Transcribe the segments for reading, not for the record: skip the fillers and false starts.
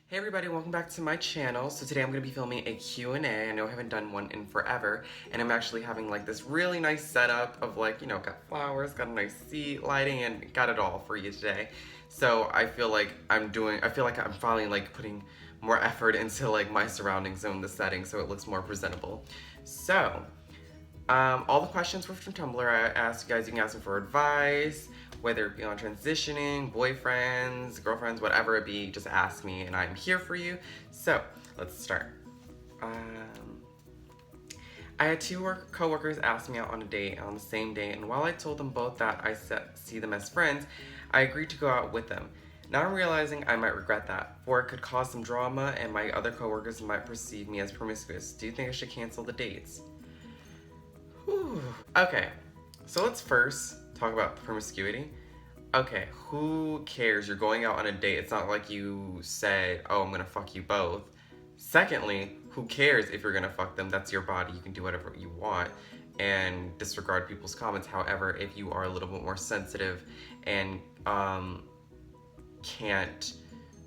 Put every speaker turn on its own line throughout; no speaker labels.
Hey everybody, welcome back to my channel. So today I'm going to be filming a Q&A. I know I haven't done one in forever, and I'm actually having like this really nice setup of like, got flowers, got a nice seat, lighting, and got it all for you today. So I feel like I'm finally like putting more effort into like my surroundings and the setting so it looks more presentable. So, all the questions were from Tumblr. I asked you guys, you can ask them for advice, whether it be on transitioning, boyfriends, girlfriends, whatever it be, just ask me and I'm here for you. So, let's start. I had two co-workers ask me out on a date on the same day, and while I told them both that I see them as friends, I agreed to go out with them. Now I'm realizing I might regret that, for it could cause some drama and my other coworkers might perceive me as promiscuous. Do you think I should cancel the dates? Whew. Okay, so let's first talk about promiscuity. Okay, who cares? You're going out on a date. It's not like you said, oh, I'm gonna fuck you both. Secondly, who cares if you're gonna fuck them? That's your body. You can do whatever you want and disregard people's comments. However, if you are a little bit more sensitive and can't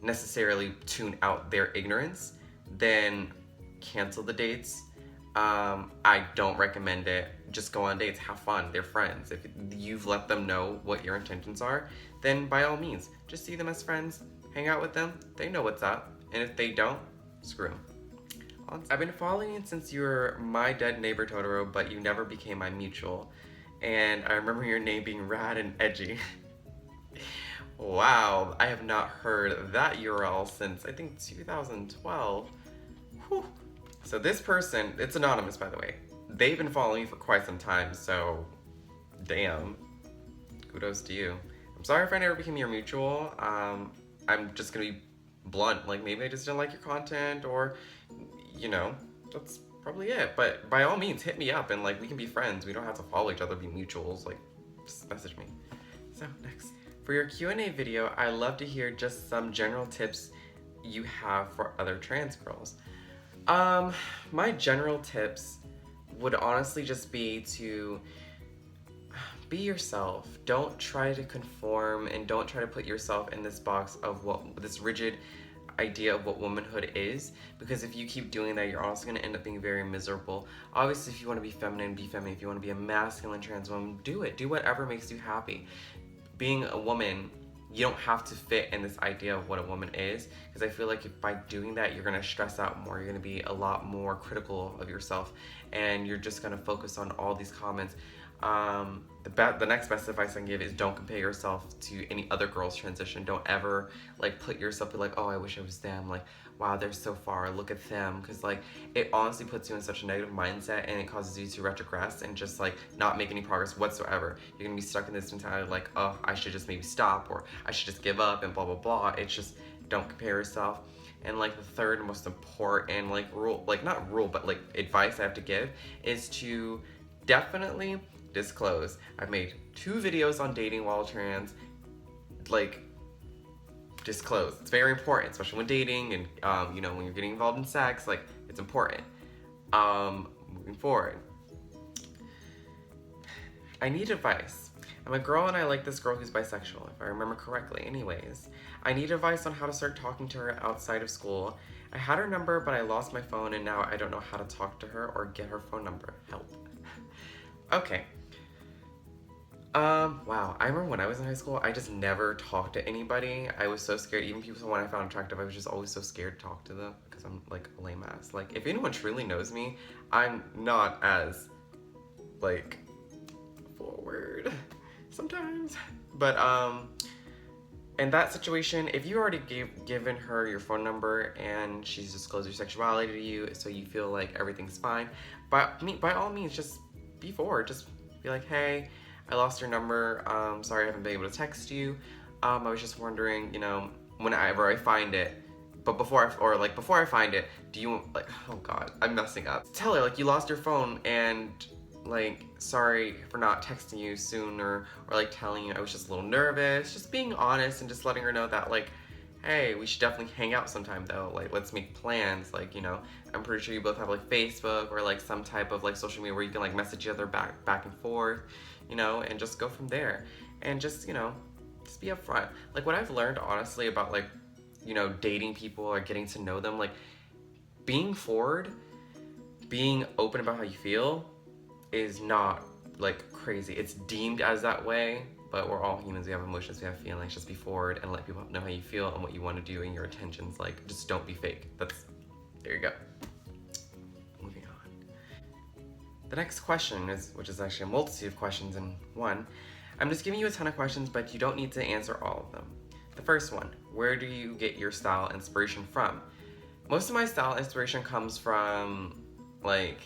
necessarily tune out their ignorance, then cancel the dates. I don't recommend it. Just go on dates, have fun, they're friends. If you've let them know what your intentions are, then by all means, just see them as friends, hang out with them, they know what's up, and if they don't, screw them. I've been following you since you were my dead neighbor Totoro, but you never became my mutual, and I remember your name being rad and edgy. Wow, I have not heard that URL since I think 2012. Whew. So this person, it's anonymous by the way, they've been following me for quite some time, so damn, kudos to you. I'm sorry if I never became your mutual. I'm just gonna be blunt, like maybe I just didn't like your content, or that's probably it. But by all means, hit me up and like we can be friends. We don't have to follow each other, be mutuals, like just message me. So next. For your Q&A video, I love to hear just some general tips you have for other trans girls. My general tips would honestly just be to be yourself. Don't try to conform and don't try to put yourself in this box of this rigid idea of what womanhood is, because if you keep doing that, you're also going to end up being very miserable. Obviously, if you want to be feminine, be feminine. If you want to be a masculine trans woman, do it. Do whatever makes you happy. Being a woman, you don't have to fit in this idea of what a woman is, because I feel like if by doing that you're going to stress out more, you're going to be a lot more critical of yourself, and you're just going to focus on all these comments. The next best advice I can give is don't compare yourself to any other girl's transition. Don't ever like put yourself like, oh, I wish I was them, like wow, they're so far, look at them, because like it honestly puts you in such a negative mindset and it causes you to retrogress and just like not make any progress whatsoever. You're gonna be stuck in this mentality like, oh, I should just maybe stop, or I should just give up and blah blah blah. It's just, don't compare yourself. And like the third most important like rule, like not rule but like advice I have to give is to definitely disclose. I've made 2 videos on dating while trans. Like, disclose. It's very important, especially when dating and when you're getting involved in sex. Like, it's important. Moving forward, I need advice. I'm a girl and I like this girl who's bisexual, if I remember correctly. Anyways, I need advice on how to start talking to her outside of school. I had her number, but I lost my phone and now I don't know how to talk to her or get her phone number. Help. Okay. Wow. I remember when I was in high school, I just never talked to anybody. I was so scared. Even people when I found attractive, I was just always so scared to talk to them because I'm like a lame ass. Like, if anyone truly knows me, I'm not as like forward sometimes. But in that situation, if you already given her your phone number and she's disclosed your sexuality to you, so you feel like everything's fine, but by all means, just be forward. Just be like, hey, I lost your number. Sorry I haven't been able to text you. I was just wondering, whenever I find it, but before I find it, do you like? Oh God, I'm messing up. Tell her like you lost your phone and like sorry for not texting you sooner, or like telling you I was just a little nervous. Just being honest and just letting her know that like, hey, we should definitely hang out sometime though. Like, let's make plans. Like, I'm pretty sure you both have like Facebook or like some type of like social media where you can like message each other back and forth, and just go from there. And just, just be upfront. Like, what I've learned honestly about like you know, dating people or getting to know them, like being forward, being open about how you feel is not like crazy. It's deemed as that way, but we're all humans. We have emotions, we have feelings. Just be forward and let people know how you feel and what you want to do and your intentions. Like, just don't be fake. There you go. Moving on. The next question is, which is actually a multitude of questions in one. I'm just giving you a ton of questions, but you don't need to answer all of them. The first one, where do you get your style inspiration from? Most of my style inspiration comes from like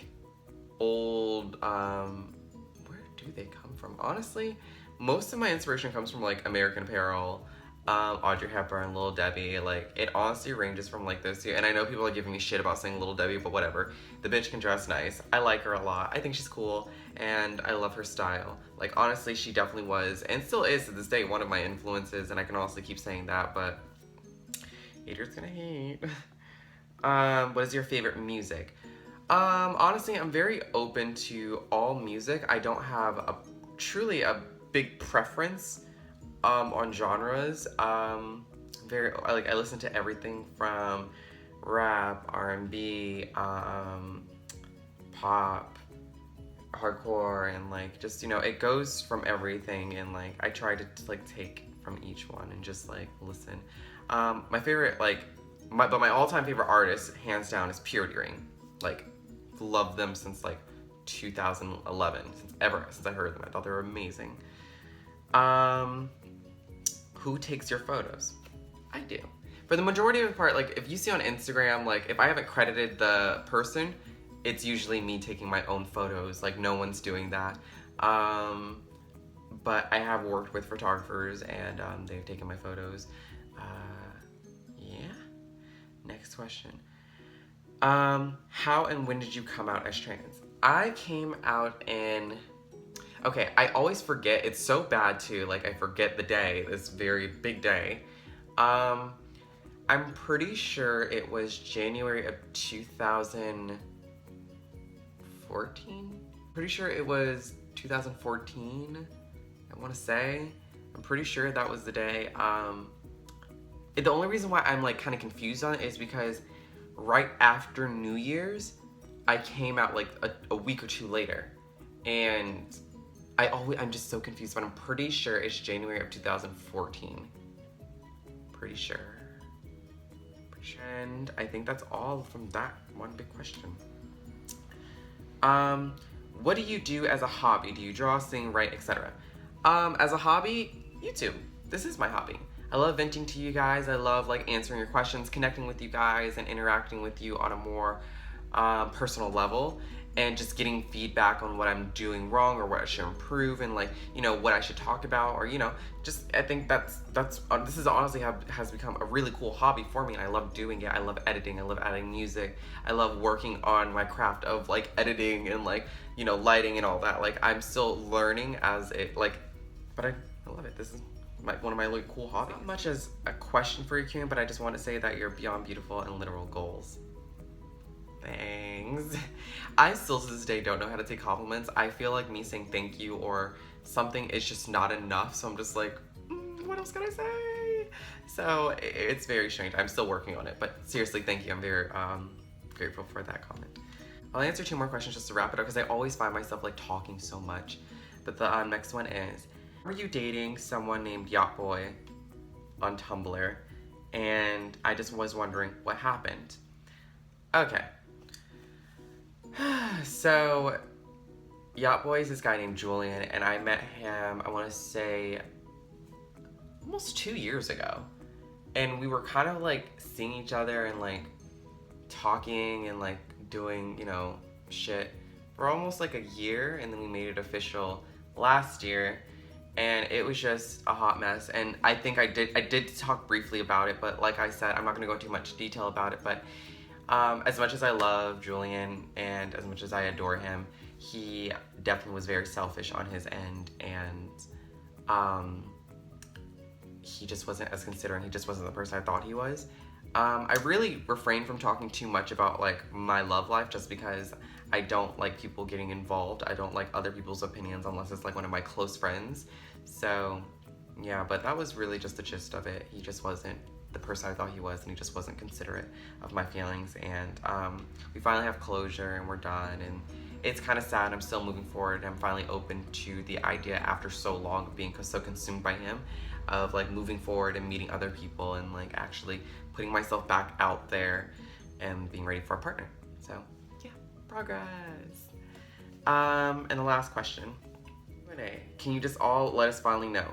old, where do they come from? Honestly, most of my inspiration comes from like American Apparel, Audrey Hepburn, Little Debbie. Like, it honestly ranges from like those two. And I know people are giving me shit about saying Little Debbie, but whatever. The bitch can dress nice. I like her a lot. I think she's cool, and I love her style. Like, honestly, she definitely was, and still is to this day, one of my influences, and I can honestly keep saying that, but haters gonna hate. What is your favorite music? Honestly, I'm very open to all music. I don't have truly a big preference on genres. I listen to everything from rap, R&B, pop, hardcore, and like just, you know, it goes from everything, and like I try to like take from each one and just like listen. My favorite my all-time favorite artist, hands down, is Purity Ring. Like, loved them since like 2011, since I heard them. I thought they were amazing. Who takes your photos? I do. For the majority of the part, like if you see on Instagram, like if I haven't credited the person, it's usually me taking my own photos. Like, no one's doing that. But I have worked with photographers, and they've taken my photos. Yeah. Next question. How and when did you come out as trans? I came out in... Okay, I always forget. It's so bad too. Like, I forget the day, this very big day. I'm pretty sure it was January of 2014. Pretty sure it was 2014, I want to say. I'm pretty sure that was the day. The only reason why I'm like kind of confused on it is because right after New Year's, I came out like a week or two later, and I'm just so confused, but I'm pretty sure it's January of 2014. Pretty sure. And I think that's all from that one big question. What do you do as a hobby? Do you draw, sing, write, etc.? As a hobby, YouTube. This is my hobby. I love venting to you guys. I love like answering your questions, connecting with you guys, and interacting with you on a more personal level, and just getting feedback on what I'm doing wrong or what I should improve, and like, you know, what I should talk about, or, you know, just, I think this is honestly has become a really cool hobby for me, and I love doing it. I love editing. I love adding music. I love working on my craft of like editing and like, you know, lighting and all that. Like, I'm still learning as it, like, but I love it. This is one of my really cool hobbies. Not much as a question for you, Kieran, but I just want to say that you're beyond beautiful and literal goals. Thanks. I still to this day don't know how to take compliments. I feel like me saying thank you or something is just not enough, so I'm just like, what else can I say? So it's very strange. I'm still working on it, but seriously, thank you. I'm very grateful for that comment. I'll answer two more questions just to wrap it up, because I always find myself like talking so much. But the next one is, were you dating someone named Yacht Boy on Tumblr? And I just was wondering what happened. Okay. So, Yacht Boy is this guy named Julian, and I met him, I want to say, almost 2 years ago. And we were kind of like seeing each other and like talking and like doing, you know, shit for almost like a year, and then we made it official last year, and it was just a hot mess. And I think I did talk briefly about it, but like I said, I'm not going to go into much detail about it, but as much as I love Julian and as much as I adore him, he definitely was very selfish on his end, and he just wasn't as considerate. He just wasn't the person I thought he was. I really refrain from talking too much about like my love life, just because I don't like people getting involved. I don't like other people's opinions unless it's like one of my close friends. So yeah, but that was really just the gist of it. He just wasn't the person I thought he was, and he just wasn't considerate of my feelings. And we finally have closure, and we're done, and it's kind of sad. I'm still moving forward. I'm finally open to the idea after so long of being so consumed by him, of like moving forward and meeting other people and like actually putting myself back out there and being ready for a partner. So yeah, progress. And the last question, Q&A. Can you just all let us finally know,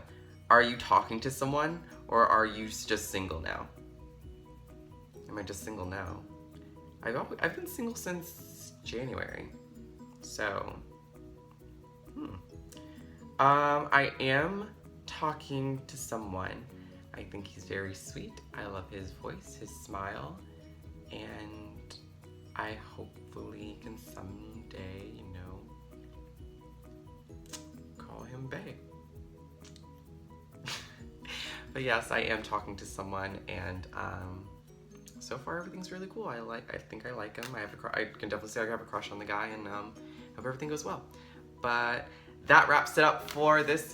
are you talking to someone or are you just single now? Am I just single now? I've been single since January. So, I am talking to someone. I think he's very sweet. I love his voice, his smile, and I hopefully can someday, you know, call him bae. But yes, I am talking to someone, and so far everything's really cool. I think I like him. I can definitely say I have a crush on the guy, and hope everything goes well. But that wraps it up for this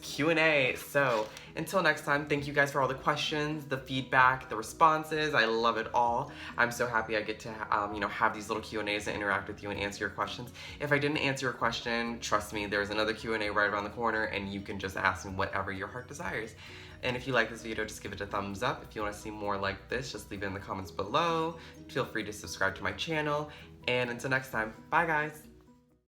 Q&A. So until next time, thank you guys for all the questions, the feedback, the responses. I love it all. I'm so happy I get to you know, have these little Q&As and interact with you and answer your questions. If I didn't answer your question, trust me, there's another Q&A right around the corner, and you can just ask me whatever your heart desires. And if you like this video, just give it a thumbs up. If you want to see more like this, just leave it in the comments below. Feel free to subscribe to my channel. And until next time, bye guys.